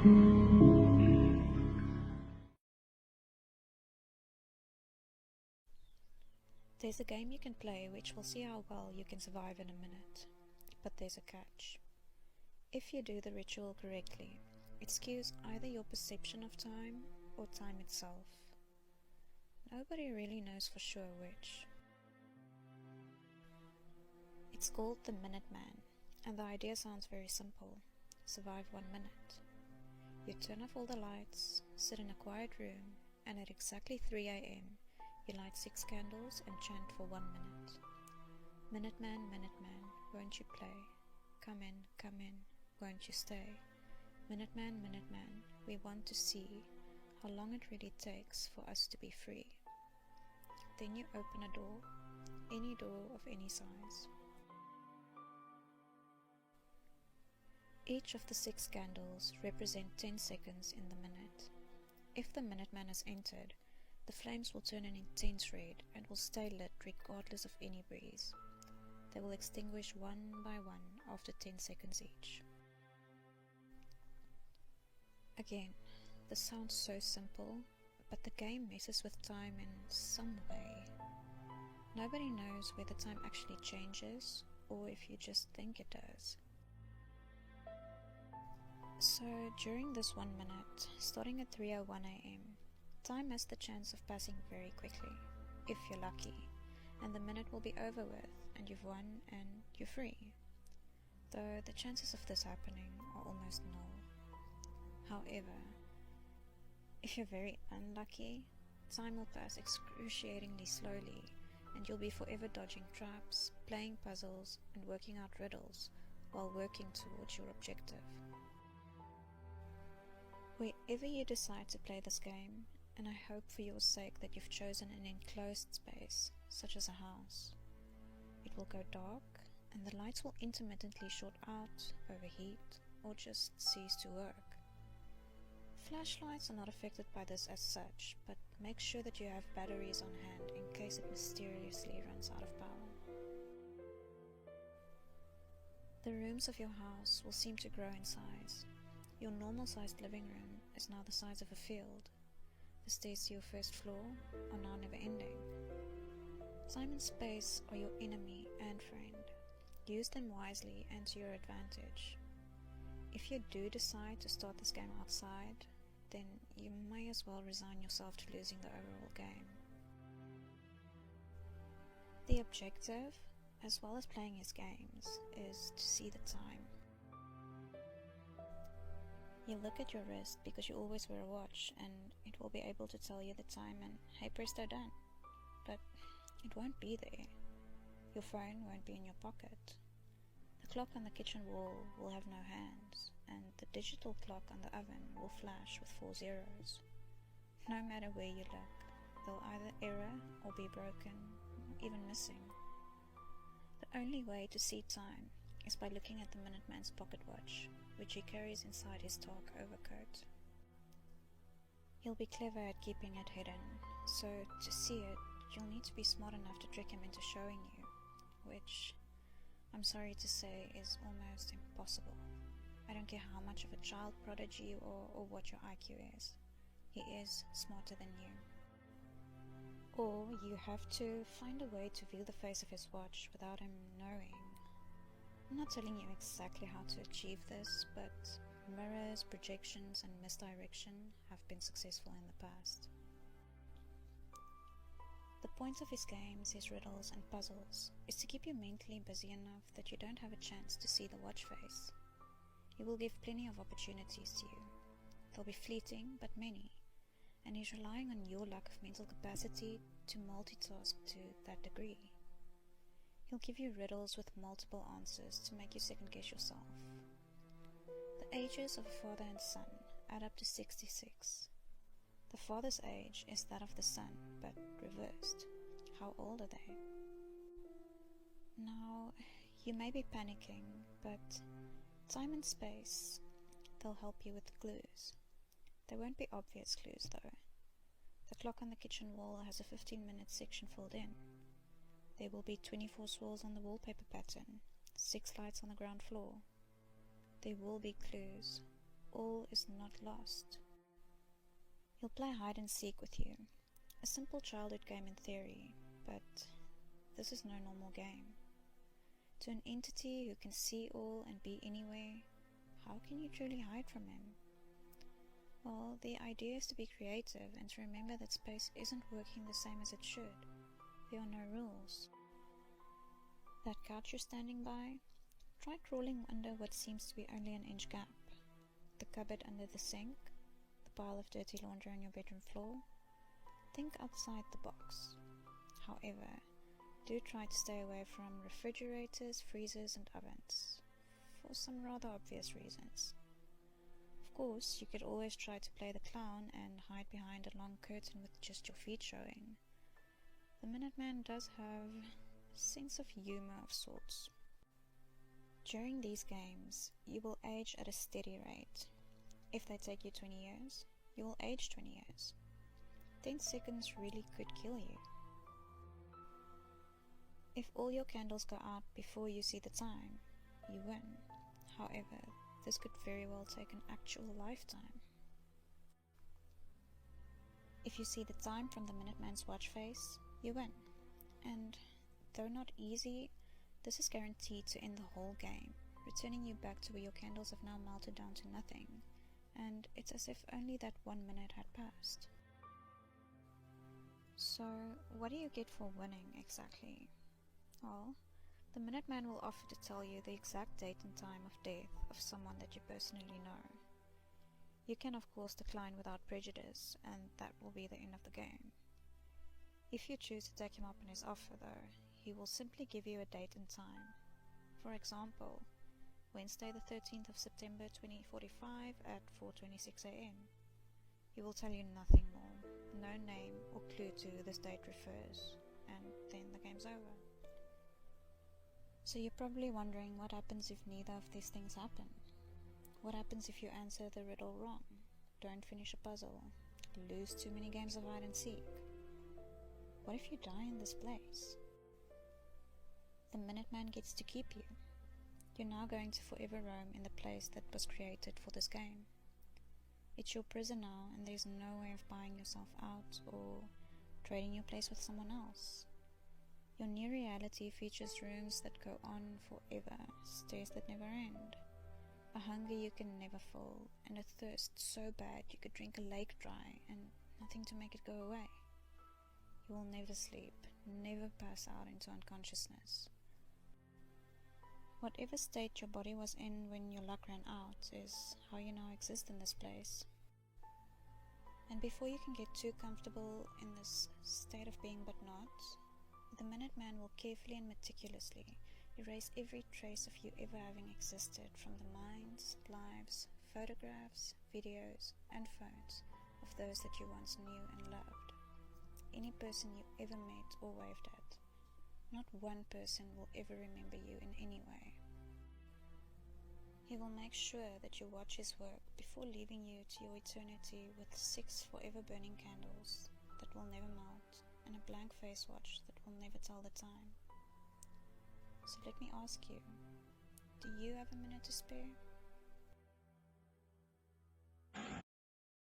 There's a game you can play which will see how well you can survive in a minute, but there's a catch. If you do the ritual correctly, it skews either your perception of time or time itself. Nobody really knows for sure which. It's called the Minuteman, and the idea sounds very simple. Survive 1 minute. You turn off all the lights, sit in a quiet room, and at exactly 3 a.m. you light 6 candles and chant for 1 minute. Minuteman, Minuteman, won't you play? Come in, won't you stay? Minuteman, Minuteman, we want to see how long it really takes for us to be free. Then you open a door, any door of any size. Each of the 6 candles represent 10 seconds in the minute. If the Minuteman has entered, the flames will turn an intense red and will stay lit regardless of any breeze. They will extinguish one by one after 10 seconds each. Again, this sounds so simple, but the game messes with time in some way. Nobody knows whether time actually changes or if you just think it does. So during this 1 minute, starting at 3:01 a.m, time has the chance of passing very quickly, if you're lucky, and the minute will be over with, and you've won and you're free. Though the chances of this happening are almost null. However, if you're very unlucky, time will pass excruciatingly slowly, and you'll be forever dodging traps, playing puzzles, and working out riddles while working towards your objective. Wherever you decide to play this game, and I hope for your sake that you've chosen an enclosed space, such as a house, it will go dark, and the lights will intermittently short out, overheat, or just cease to work. Flashlights are not affected by this as such, but make sure that you have batteries on hand in case it mysteriously runs out of power. The rooms of your house will seem to grow in size. Your normal-sized living room is now the size of a field. The stairs to your first floor are now never-ending. Time and space are your enemy and friend. Use them wisely and to your advantage. If you do decide to start this game outside, then you may as well resign yourself to losing the overall game. The objective, as well as playing his games, is to see the time. You look at your wrist because you always wear a watch, and it will be able to tell you the time and hey presto done. But it won't be there. Your phone won't be in your pocket. The clock on the kitchen wall will have no hands, and the digital clock on the oven will flash with 4 zeros. No matter where you look, they'll either error or be broken, or even missing. The only way to see time is by looking at the Minuteman's pocket watch, which he carries inside his dark overcoat. He'll be clever at keeping it hidden, so to see it, you'll need to be smart enough to trick him into showing you, which, I'm sorry to say, is almost impossible. I don't care how much of a child prodigy or what your IQ is. He is smarter than you. Or you have to find a way to view the face of his watch without him knowing. I'm not telling you exactly how to achieve this, but mirrors, projections, and misdirection have been successful in the past. The point of his games, his riddles and puzzles, is to keep you mentally busy enough that you don't have a chance to see the watch face. He will give plenty of opportunities to you. They'll be fleeting, but many, and he's relying on your lack of mental capacity to multitask to that degree. He'll give you riddles with multiple answers to make you second guess yourself. The ages of a father and son add up to 66. The father's age is that of the son, but reversed. How old are they? Now, you may be panicking, but time and space, they'll help you with the clues. They won't be obvious clues though. The clock on the kitchen wall has a 15-minute section filled in. There will be 24 swirls on the wallpaper pattern, 6 lights on the ground floor. There will be clues, all is not lost. He'll play hide and seek with you, a simple childhood game in theory, but this is no normal game. To an entity who can see all and be anywhere, how can you truly hide from him? Well, the idea is to be creative and to remember that space isn't working the same as it should. There are no rules. That couch you're standing by? Try crawling under what seems to be only an inch gap. The cupboard under the sink? The pile of dirty laundry on your bedroom floor? Think outside the box. However, do try to stay away from refrigerators, freezers and ovens, for some rather obvious reasons. Of course, you could always try to play the clown and hide behind a long curtain with just your feet showing. The Minuteman does have a sense of humor of sorts. During these games, you will age at a steady rate. If they take you 20 years, you will age 20 years. 10 seconds really could kill you. If all your candles go out before you see the time, you win. However, this could very well take an actual lifetime. If you see the time from the Minuteman's watch face, you win. And though not easy, this is guaranteed to end the whole game, returning you back to where your candles have now melted down to nothing, and it's as if only that 1 minute had passed. So, what do you get for winning exactly? Well, the Minuteman will offer to tell you the exact date and time of death of someone that you personally know. You can of course decline without prejudice, and that will be the end of the game. If you choose to take him up on his offer though, he will simply give you a date and time. For example, Wednesday the 13th of September 2045 at 4:26 AM. He will tell you nothing more, no name or clue to who this date refers, and then the game's over. So you're probably wondering what happens if neither of these things happen. What happens if you answer the riddle wrong, don't finish a puzzle, lose too many games of hide and seek? What if you die in this place? The Minuteman gets to keep you. You're now going to forever roam in the place that was created for this game. It's your prison now, and there's no way of buying yourself out or trading your place with someone else. Your new reality features rooms that go on forever, stairs that never end, a hunger you can never fill, and a thirst so bad you could drink a lake dry and nothing to make it go away. You will never sleep, never pass out into unconsciousness. Whatever state your body was in when your luck ran out is how you now exist in this place. And before you can get too comfortable in this state of being but not, the Minuteman will carefully and meticulously erase every trace of you ever having existed from the minds, lives, photographs, videos, and phones of those that you once knew and loved. Any person you ever met or waved at. Not one person will ever remember you in any way. He will make sure that you watch his work before leaving you to your eternity with 6 forever burning candles that will never melt and a blank face watch that will never tell the time. So let me ask you, do you have a minute to spare?